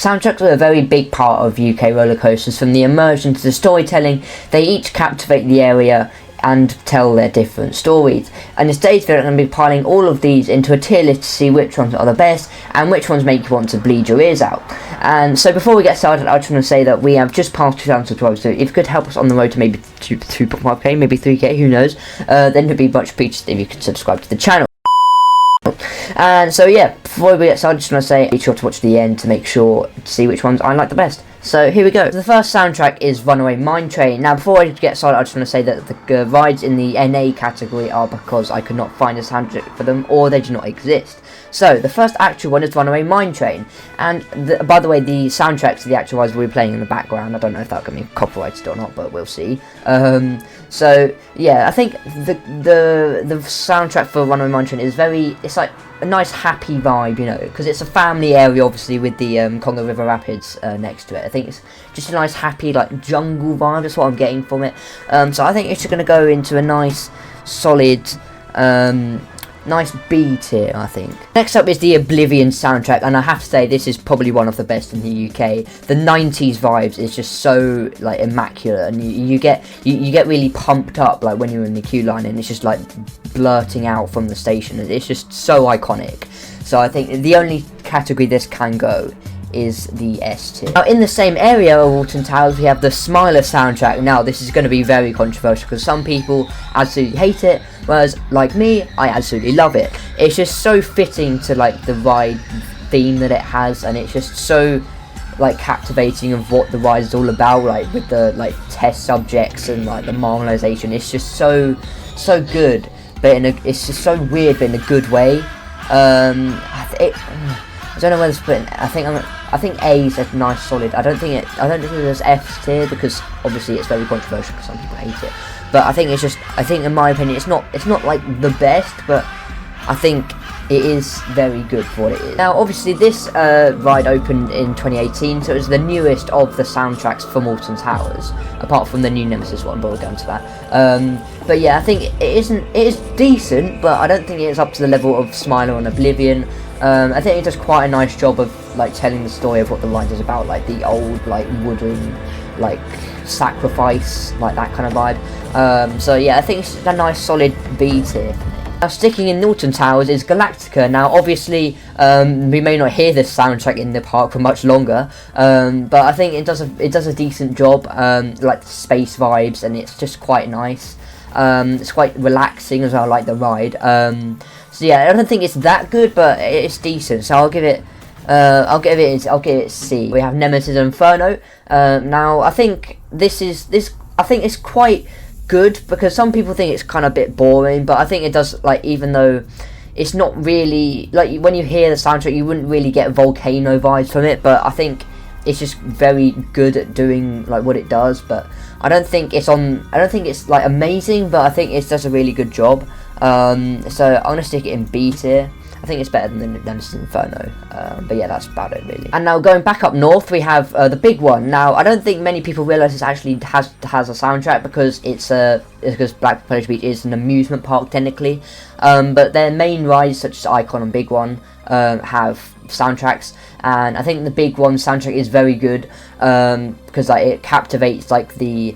Soundtracks are a very big part of UK roller coasters, from the immersion to the storytelling. They each captivate the area and tell their different stories. And in today's video, I'm going to be piling all of these into a tier list to see which ones are the best and which ones make you want to bleed your ears out. And so before we get started, I just want to say that we have just passed 2,000 subscribers, so if you could help us on the road to maybe 2.5k, maybe 3k, who knows, then it would be much appreciated if you could subscribe to the channel. And so yeah, before we get started, I just want to say, be sure to watch the end to make sure to see which ones I like the best. So here we go. The first soundtrack is Runaway Mine Train. Now before I get started, I just want to say that the rides in the NA category are because I could not find a soundtrack for them, or they do not exist. So the first actual one is Runaway Mine Train, and by the way, the soundtrack to the actual rides will be playing in the background. I don't know if that'll get me copyrighted or not, but we'll see. So yeah, I think the soundtrack for Runaway Mine Train is it's like a nice happy vibe, you know, because it's a family area, obviously, with the Congo River Rapids next to it. I think it's just a nice happy like jungle vibe. That's what I'm getting from it. So I think it's just going to go into a nice solid nice B tier, I think. Next up is the Oblivion soundtrack, and I have to say this is probably one of the best in the UK. The 90s vibes is just so like immaculate, and you get really pumped up like when you're in the queue line, and it's just like blurting out from the station. It's just so iconic. So I think the only category this can go is the S tier. Now in the same area of Alton Towers, we have the Smiler soundtrack. Now this is going to be very controversial because some people absolutely hate it, whereas like me, I absolutely love it. It's just so fitting to like the ride theme that it has, and it's just so like captivating of what the ride is all about, like with the like test subjects and like the marmalization. It's just so good, but it's just so weird, but in a good way. I don't know whether to put in, I think A is a nice solid. I don't think there's F tier because obviously it's very controversial because some people hate it. But I think in my opinion it's not like the best, but I think it is very good for what it is. Now obviously this ride opened in 2018, so it was the newest of the soundtracks from Alton Towers, apart from the new Nemesis one, but we'll go into that. But yeah, I think it is decent, but I don't think it is up to the level of Smiler and Oblivion. I think it does quite a nice job of like telling the story of what the ride is about, like the old like wooden like sacrifice, like that kind of vibe. So yeah, I think it's a nice solid B tier. Now sticking in Alton Towers is Galactica. Now obviously we may not hear this soundtrack in the park for much longer, but I think it does a decent job, like the space vibes, and it's just quite nice. It's quite relaxing as well, like the ride. So yeah, I don't think it's that good, but it's decent. So I'll give it C. We have Nemesis Inferno. Now I think I think it's quite good because some people think it's kind of a bit boring, but I think it does, like, even though it's not really like when you hear the soundtrack you wouldn't really get volcano vibes from it, but I think it's just very good at doing like what it does. But I don't think it's like amazing, but I think it does a really good job. So I'm gonna stick it in B tier. I think it's better than the Nemesis Inferno, but yeah, that's about it really. And now going back up north, we have the big one. Now I don't think many people realise this actually has a soundtrack because because Blackpool Palace Beach is an amusement park technically, but their main rides such as Icon and Big One have soundtracks, and I think the Big One soundtrack is very good because like it captivates like the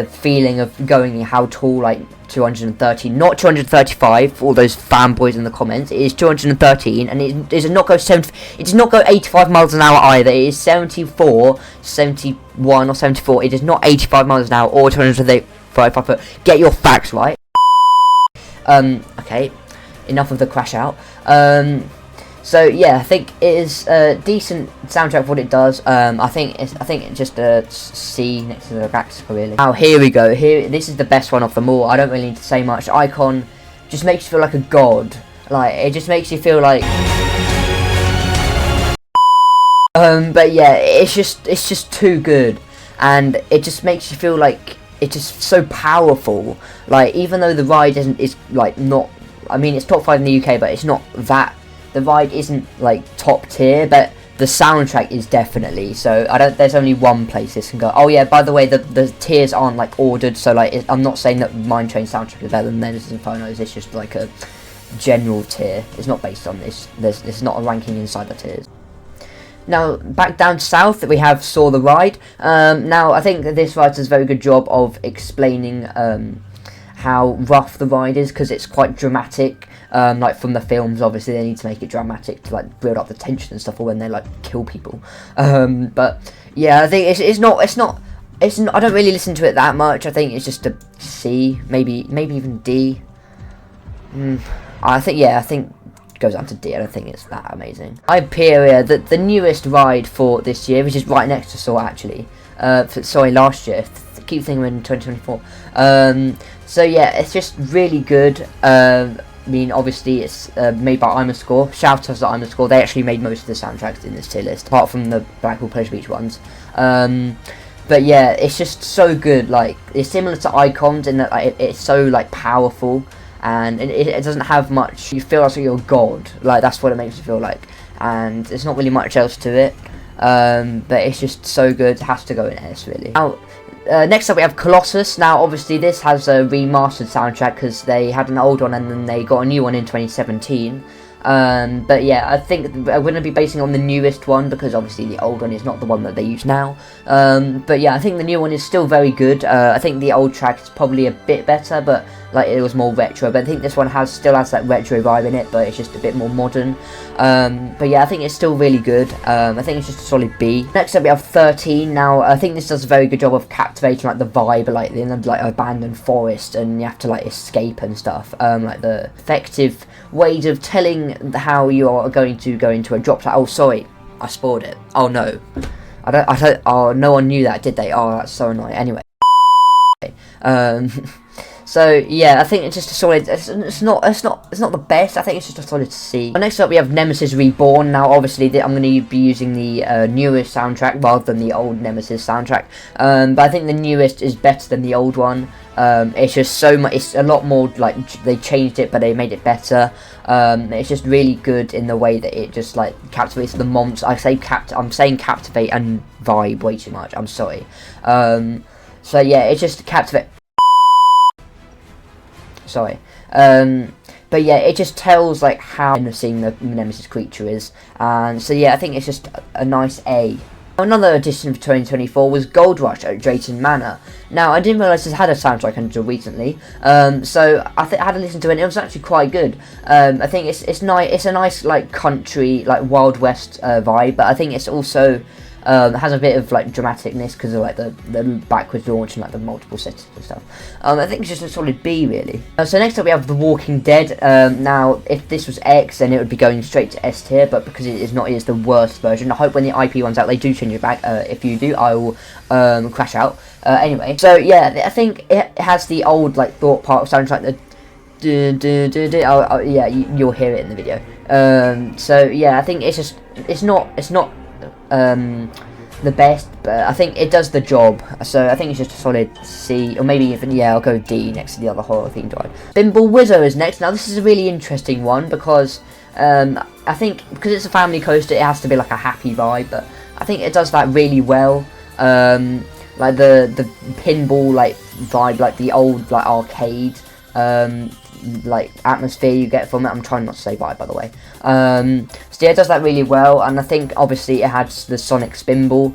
feeling of going how tall, like 230, not 235 for all those fanboys in the comments. It is 213, and it does not go 85 miles an hour either. It is 74, 71 or 74. It is not 85 miles an hour or 235 foot. Get your facts right. Okay, enough of the crash out. So yeah, I think it is a decent soundtrack for what it does. I think it's just a C next to the Galactica really. Now here we go. This is the best one of them all. I don't really need to say much. Icon just makes you feel like a god. Like it just makes you feel like. But yeah, it's just too good, and it just makes you feel like it's just so powerful. Like even though the ride is like not. I mean, it's top 5 in the UK, but it's not that. The ride isn't like top tier, but the soundtrack is definitely. So there's only one place this can go. Oh yeah, by the way, the tiers aren't like ordered. So like I'm not saying that Mine Train soundtrack is better than Nemesis Inferno's. It's just like a general tier. It's not based on this. There's not a ranking inside the tiers. Now, back down south, we have Saw the Ride. Now, I think that this ride does a very good job of explaining how rough the ride is, because it's quite dramatic. Like from the films, obviously they need to make it dramatic to like build up the tension and stuff, or when they like kill people. But yeah, I think it's not. I don't really listen to it that much. I think it's just a C, maybe even D. I think it goes down to D. I don't think it's that amazing. Hyperia, the newest ride for this year, which is right next to Saw actually. Last year. I keep thinking we're in 2024. So yeah, it's just really good. I mean, obviously it's made by I'm a Score. Shout out to I'm a Score. They actually made most of the soundtracks in this tier list, apart from the Blackpool Pleasure Beach ones. But yeah, it's just so good. Like, it's similar to Icons in that like, it's so like powerful, and it doesn't have much. You feel like you're a god. Like, that's what it makes you feel like, and there's not really much else to it. But it's just so good. It has to go in S really. Now, next up we have Colossus. Now, obviously this has a remastered soundtrack because they had an old one and then they got a new one in 2017. But yeah, I think we're going to be basing on the newest one because obviously the old one is not the one that they use now. But yeah, I think the new one is still very good. I think the old track is probably a bit better, but like it was more retro. But I think this one still has that retro vibe in it, but it's just a bit more modern. But yeah, I think it's still really good. I think it's just a solid B. Next up we have 13. Now, I think this does a very good job of captivating like the vibe, like in the like abandoned forest, and you have to like escape and stuff. Like the effective ways of telling how you are going to go into a drop zone. Oh, sorry, I spoiled it. Oh no, I don't. Oh, no one knew that, did they? Oh, that's so annoying. Anyway, so yeah, I think it's just a solid. It's not the best. I think it's just a solid C. Next up, we have Nemesis Reborn. Now, obviously, I'm going to be using the newest soundtrack rather than the old Nemesis soundtrack. But I think the newest is better than the old one. It's just so much. It's a lot more like they changed it, but they made it better. It's just really good in the way that it just like captivates the monster. I'm saying captivate and vibe way too much. I'm sorry. So yeah, it's just captivate. Sorry. But yeah, it just tells like how menacing the Nemesis creature is, and so yeah, I think it's just a nice A. Another addition for 2024 was Gold Rush at Drayton Manor. Now, I didn't realise this had a soundtrack until recently, so I had to listen to it, and it was actually quite good. I think it's nice. It's a nice like country, like Wild West vibe, but I think it's also has a bit of like dramaticness because of like the backwards launch and like the multiple settings and stuff. I think it's just a solid B really. So next up we have The Walking Dead. Now, if this was X, then it would be going straight to S tier, but because it is not, it is the worst version. I hope when the IP one's out they do change it back. If you do, I will crash out. Anyway, so yeah, I think it has the old like Thought Park soundtrack. Yeah, you'll hear it in the video. So yeah, I think it's not the best, but I think it does the job, so I think it's just a solid C, or maybe even, yeah, I'll go D next to the other horror themed ride. Bimble Wizzo is next. Now, this is a really interesting one because I think because it's a family coaster, it has to be like a happy vibe, but I think it does that really well. Like the pinball like vibe, like the old like arcade like atmosphere you get from it. I'm trying not to say vibe, by the way. So yeah, it does that really well, and I think obviously it had the Sonic Spinball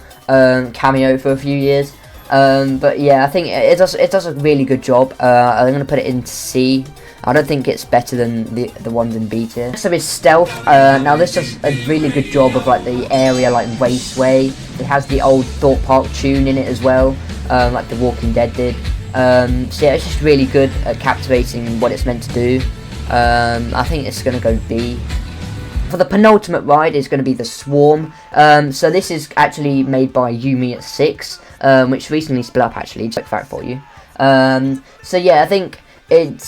cameo for a few years. But yeah, I think it does a really good job. I'm gonna put it in C. I don't think it's better than the ones in B tier. Next up is Stealth. Now this does a really good job of like the area like raceway. It has the old Thought Park tune in it as well, like The Walking Dead did. So yeah, it's just really good at captivating what it's meant to do. I think it's going to go B. For the penultimate ride, it's going to be the Swarm. So this is actually made by Yumi at 6, which recently split up actually. Quick fact for you. So yeah, I think it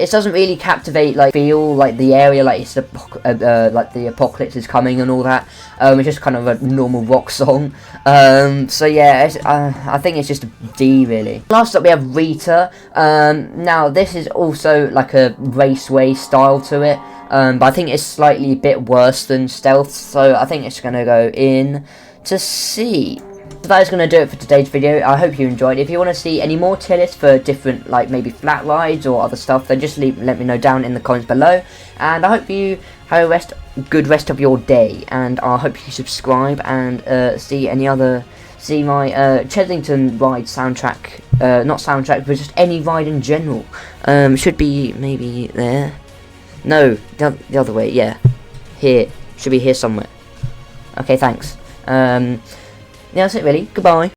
doesn't really captivate, like, feel like the area, like it's like the apocalypse is coming and all that. It's just kind of a normal rock song. So yeah, I think it's just a D really. Last up we have Rita. Now this is also like a raceway style to it, but I think it's slightly a bit worse than Stealth, so I think it's gonna go in to C. So that is going to do it for today's video. I hope you enjoyed. If you want to see any more tier lists for different, like maybe flat rides or other stuff, then just let me know down in the comments below. And I hope you have a good rest of your day. And I hope you subscribe and see my Chessington ride soundtrack. Not soundtrack, but just any ride in general. Should be maybe there. No, the other way. Yeah, here. Should be here somewhere. Okay, thanks. Yeah, that's it really. Goodbye.